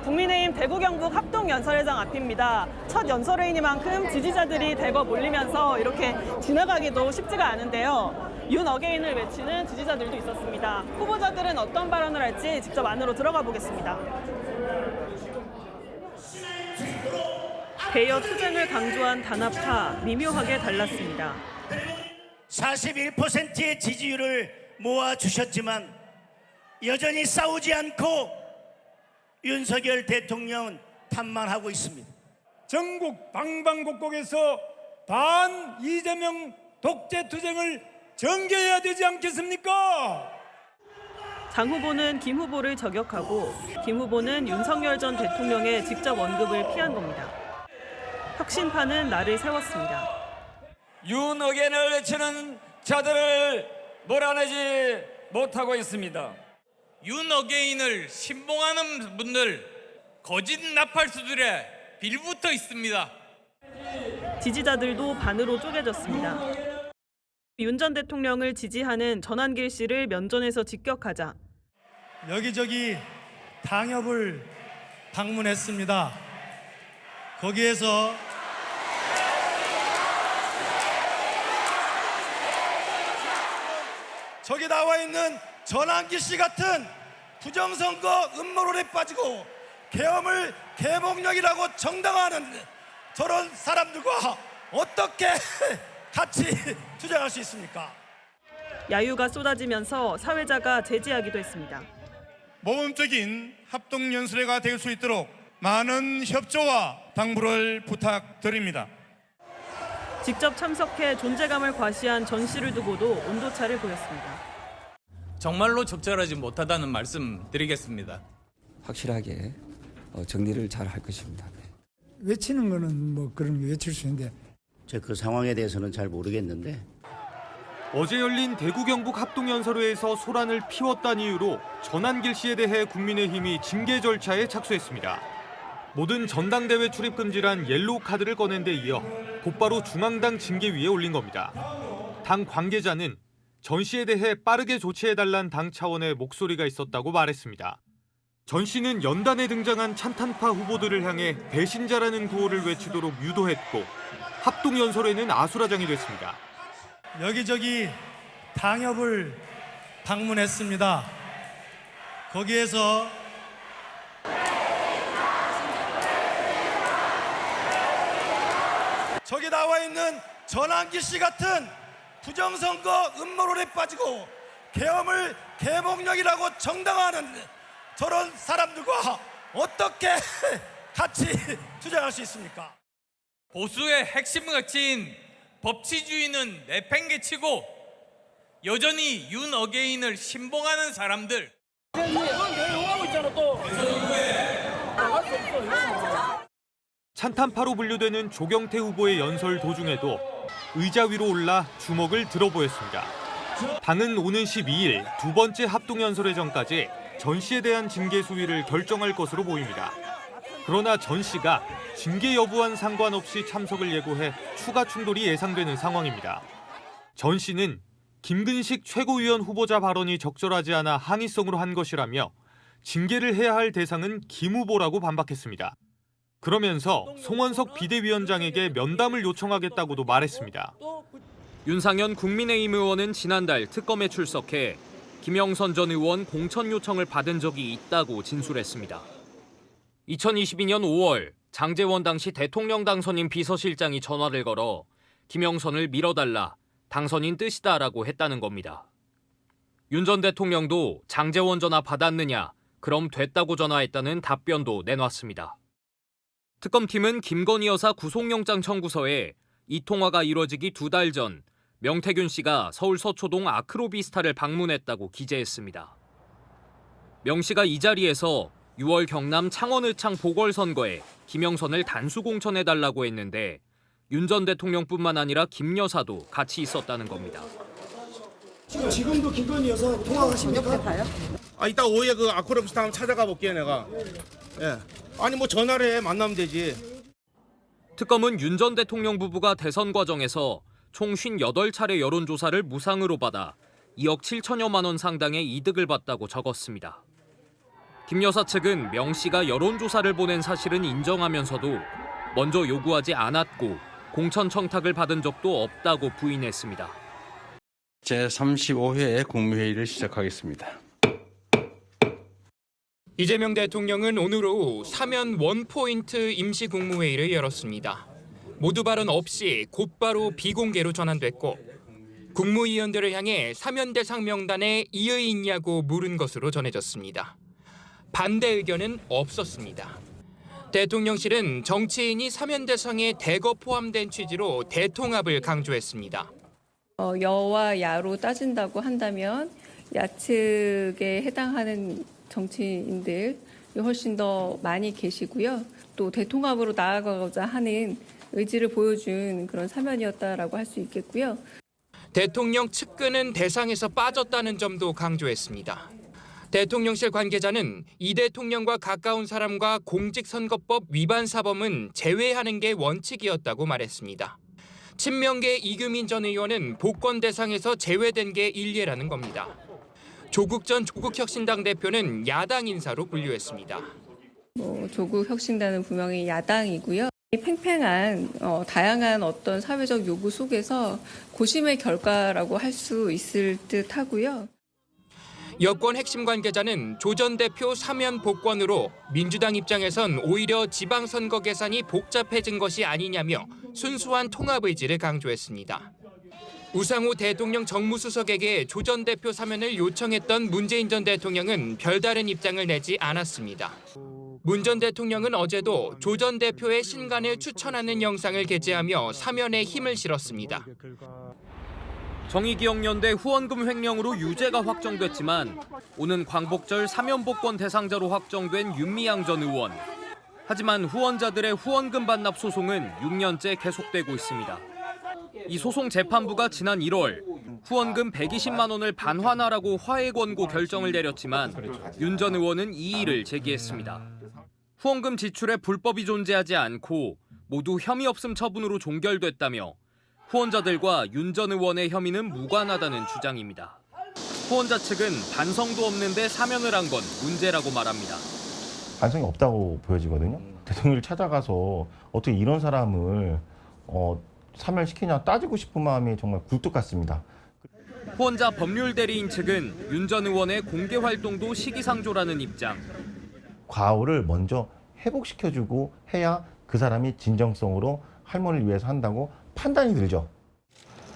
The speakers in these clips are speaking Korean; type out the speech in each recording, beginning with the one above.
국민의힘 대구 경북 합동연설회장 앞입니다. 첫 연설회이니만큼 지지자들이 대거 몰리면서 이렇게 지나가기도 쉽지가 않은데요. 윤 어게인을 외치는 지지자들도 있었습니다. 후보자들은 어떤 발언을 할지 직접 안으로 들어가 보겠습니다. 대여 투쟁을 강조한 단합파 미묘하게 달랐습니다. 41%의 지지율을 모아주셨지만 여전히 싸우지 않고 윤석열 대통령은 탓만 있습니다. 전국 방방곡곡에서 반 이재명 독재 투쟁을 전개해야 되지 않겠습니까? 장 후보는 김 후보를 저격하고 김 후보는 윤석열 전 대통령의 직접 언급을 피한 겁니다. 혁신파는 날을 세웠습니다. 윤 어게인을 외치는 자들을 몰아내지 못하고 있습니다. 윤 어게인을 신봉하는 분들, 거짓 나팔수들의 빌붙어 있습니다. 지지자들도 반으로 쪼개졌습니다. 윤 전 대통령을 지지하는 전한길 씨를 면전에서 직격하자 여기저기 당협을 방문했습니다. 거기에서 저기 나와 있는 전한길 씨 같은 부정선거 음모론에 빠지고 계엄을 계몽령이라고 정당화하는 저런 사람들과 어떻게 같이 투쟁할 수 있습니까? 야유가 쏟아지면서 사회자가 제지하기도 했습니다. 모범적인 합동연설회가 될 수 있도록 많은 협조와 당부를 부탁드립니다. 직접 참석해 존재감을 과시한 전 씨를 두고도 온도차를 보였습니다. 정말로 적절하지 못하다는 말씀 드리겠습니다. 확실하게 정리를 잘 할 것입니다. 외치는 거는 뭐 그런 게 외칠 수 있는데 제가 그 상황에 대해서는 잘 모르겠는데 어제 열린 대구 경북 합동연설회에서 소란을 피웠다는 이유로 전한길 씨에 대해 국민의힘이 징계 절차에 착수했습니다. 모든 전당대회 출입 금지란 옐로우 카드를 꺼낸 데 이어 곧바로 중앙당 징계위에 올린 겁니다. 당 관계자는 전 씨에 대해 빠르게 조치해달란 당 차원의 목소리가 있었다고 말했습니다. 전 씨는 연단에 등장한 찬탄파 후보들을 향해 배신자라는 구호를 외치도록 유도했고 합동연설회는 아수라장이 됐습니다. 여기저기 당협을 방문했습니다. 거기에서 저기 나와 있는 전한길 씨 같은 부정선거 음모론에 빠지고 계엄을 계몽령이라고 정당화하는 저런 사람들과 어떻게 같이 투쟁할 수 있습니까? 보수의 핵심 가치인 법치주의는 내팽개치고 여전히 윤 어게인을 신봉하는 사람들. 찬탄파로 분류되는 조경태 후보의 연설 도중에도 의자 위로 올라 주먹을 들어보였습니다. 당은 오는 12일 두 번째 합동연설회 전까지 전 씨에 대한 징계 수위를 결정할 것으로 보입니다. 그러나 전 씨가 징계 여부와는 상관없이 참석을 예고해 추가 충돌이 예상되는 상황입니다. 전 씨는 김근식 최고위원 후보자 발언이 적절하지 않아 항의성으로 한 것이라며 징계를 해야 할 대상은 김 후보라고 반박했습니다. 그러면서 송원석 비대위원장에게 면담을 요청하겠다고도 말했습니다. 윤상현 국민의힘 의원은 지난달 특검에 출석해 김영선 전 의원 공천 요청을 받은 적이 있다고 진술했습니다. 2022년 5월 장제원 당시 대통령 당선인 비서실장이 전화를 걸어 김영선을 밀어달라, 당선인 뜻이다라고 했다는 겁니다. 윤 전 대통령도 장제원 전화 받았느냐, 그럼 됐다고 전화했다는 답변도 내놨습니다. 특검팀은 김건희 여사 구속영장 청구서에 이 통화가 이뤄지기 2달 전 명태균 씨가 서울 서초동 아크로비스타를 방문했다고 기재했습니다. 명 씨가 이 자리에서 6월 경남 창원의창 보궐선거에 김영선을 단수 공천해달라고 했는데 윤 전 대통령뿐만 아니라 김 여사도 같이 있었다는 겁니다. 지금도 김건희 여사 통화하십니까? 이따 오후에 그 아크로비스타 한번 찾아가 볼게요, 내가. 예. 아니 뭐 전화를 해, 만나면 되지. 특검은 윤 전 대통령 부부가 대선 과정에서 총 58차례 여론조사를 무상으로 받아 2억 7천여만 원 상당의 이득을 봤다고 적었습니다. 김 여사 측은 명 씨가 여론조사를 보낸 사실은 인정하면서도 먼저 요구하지 않았고 공천 청탁을 받은 적도 없다고 부인했습니다. 제35회 국무회의를 시작하겠습니다. 이재명 대통령은 오늘 오후 사면 원포인트 임시국무회의를 열었습니다. 모두 발언 없이 곧바로 비공개로 전환됐고 국무위원들을 향해 사면 대상 명단에 이의 있냐고 물은 것으로 전해졌습니다. 반대 의견은 없었습니다. 대통령실은 정치인이 사면 대상에 대거 포함된 취지로 대통합을 강조했습니다. 여와 야로 따진다고 한다면 야측에 해당하는 정치인들이 훨씬 더 많이 계시고요. 또 대통합으로 나아가고자 하는 의지를 보여준 그런 사면이었다라고 할 수 있겠고요. 대통령 측근은 대상에서 빠졌다는 점도 강조했습니다. 대통령실 관계자는 이 대통령과 가까운 사람과 공직선거법 위반 사범은 제외하는 게 원칙이었다고 말했습니다. 친명계 이규민 전 의원은 복권 대상에서 제외된 게 일례라는 겁니다. 조국 전 조국혁신당 대표는 야당 인사로 분류했습니다. 조국혁신당은 분명히 야당이고요. 팽팽한 다양한 어떤 사회적 요구 속에서 고심의 결과라고 할 수 있을 듯 하고요. 여권 핵심 관계자는 조 전 대표 사면 복권으로 민주당 입장에선 오히려 지방선거 계산이 복잡해진 것이 아니냐며 순수한 통합 의지를 강조했습니다. 우상호 대통령 정무수석에게 조 전 대표 사면을 요청했던 문재인 전 대통령은 별다른 입장을 내지 않았습니다. 문 전 대통령은 어제도 조 전 대표의 신간을 추천하는 영상을 게재하며 사면에 힘을 실었습니다. 정의기억연대 후원금 횡령으로 유죄가 확정됐지만 오는 광복절 사면복권 대상자로 확정된 윤미향 전 의원. 하지만 후원자들의 후원금 반납 소송은 6년째 계속되고 있습니다. 이 소송 재판부가 지난 1월 후원금 120만 원을 반환하라고 화해 권고 결정을 내렸지만 윤 전 의원은 이의를 제기했습니다. 후원금 지출에 불법이 존재하지 않고 모두 혐의 없음 처분으로 종결됐다며 후원자들과 윤 전 의원의 혐의는 무관하다는 주장입니다. 후원자 측은 반성도 없는데 사면을 한 건 문제라고 말합니다. 반성이 없다고 보여지거든요. 대통령을 찾아가서 어떻게 이런 사람을 사면시키냐 따지고 싶은 마음이 정말 굴뚝 같습니다. 후원자 법률 대리인 측은 윤 전 의원의 공개 활동도 시기상조라는 입장. 과오를 먼저 회복시켜주고 해야 그 사람이 진정성으로 할머니를 위해서 한다고 판단이 들죠.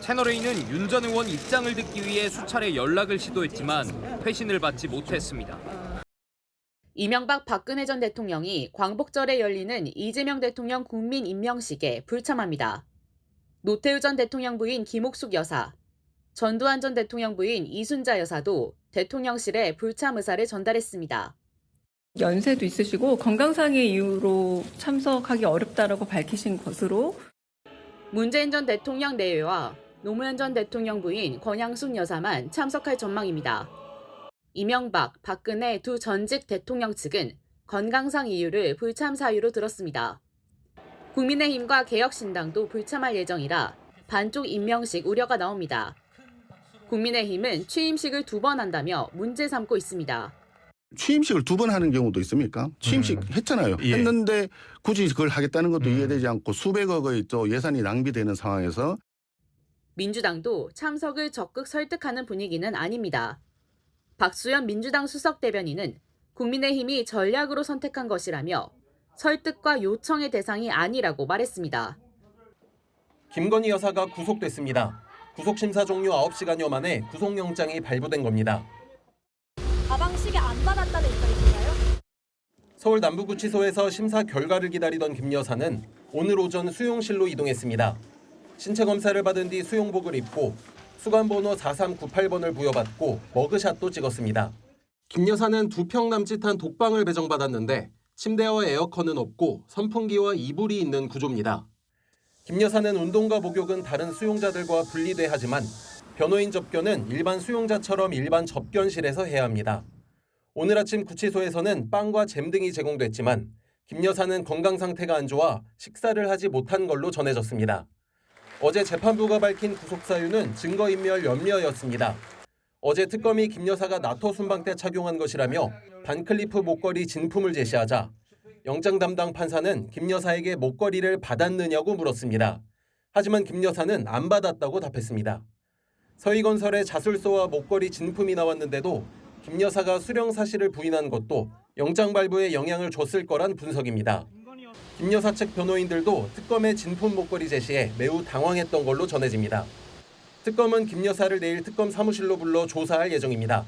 채널A는 윤 전 의원 입장을 듣기 위해 수차례 연락을 시도했지만 회신을 받지 못했습니다. 이명박 박근혜 전 대통령이 광복절에 열리는 이재명 대통령 국민 임명식에 불참합니다. 노태우 전 대통령 부인 김옥숙 여사, 전두환 전 대통령 부인 이순자 여사도 대통령실에 불참 의사를 전달했습니다. 연세도 있으시고 건강상의 이유로 참석하기 어렵다라고 밝히신 것으로 문재인 전 대통령 내외와 노무현 전 대통령 부인 권양숙 여사만 참석할 전망입니다. 이명박, 박근혜 두 전직 대통령 측은 건강상 이유를 불참 사유로 들었습니다. 국민의힘과 개혁신당도 불참할 예정이라 반쪽 임명식 우려가 나옵니다. 국민의힘은 취임식을 2번 한다며 문제 삼고 있습니다. 취임식을 2번 하는 경우도 있습니까? 취임식 했잖아요. 예. 했는데 굳이 그걸 하겠다는 것도 이해되지 않고 수백억의 또 예산이 낭비되는 상황에서 민주당도 참석을 적극 설득하는 분위기는 아닙니다. 박수현 민주당 수석 대변인은 국민의힘이 전략으로 선택한 것이라며 설득과 요청의 대상이 아니라고 말했습니다. 김건희 여사가 구속됐습니다. 구속심사 종료 9시간여 만에 구속영장이 발부된 겁니다. 가방시계 안 받았다는 입장이신가요? 서울 남부구치소에서 심사 결과를 기다리던 김 여사는 오늘 오전 수용실로 이동했습니다. 신체 검사를 받은 뒤 수용복을 입고 수감번호 4398번을 부여받고 머그샷도 찍었습니다. 김 여사는 2평 남짓한 독방을 배정받았는데 침대와 에어컨은 없고 선풍기와 이불이 있는 구조입니다. 김 여사는 운동과 목욕은 다른 수용자들과 분리돼 하지만 변호인 접견은 일반 수용자처럼 일반 접견실에서 해야 합니다. 오늘 아침 구치소에서는 빵과 잼 등이 제공됐지만 김 여사는 건강 상태가 안 좋아 식사를 하지 못한 걸로 전해졌습니다. 어제 재판부가 밝힌 구속 사유는 증거인멸 염려였습니다. 어제 특검이 김 여사가 나토 순방 때 착용한 것이라며 반클리프 목걸이 진품을 제시하자 영장 담당 판사는 김 여사에게 목걸이를 받았느냐고 물었습니다. 하지만 김 여사는 안 받았다고 답했습니다. 서희건설의 자술서와 목걸이 진품이 나왔는데도 김 여사가 수령 사실을 부인한 것도 영장 발부에 영향을 줬을 거란 분석입니다. 김 여사 측 변호인들도 특검의 진품 목걸이 제시에 매우 당황했던 걸로 전해집니다. 특검은 김 여사를 내일 특검 사무실로 불러 조사할 예정입니다.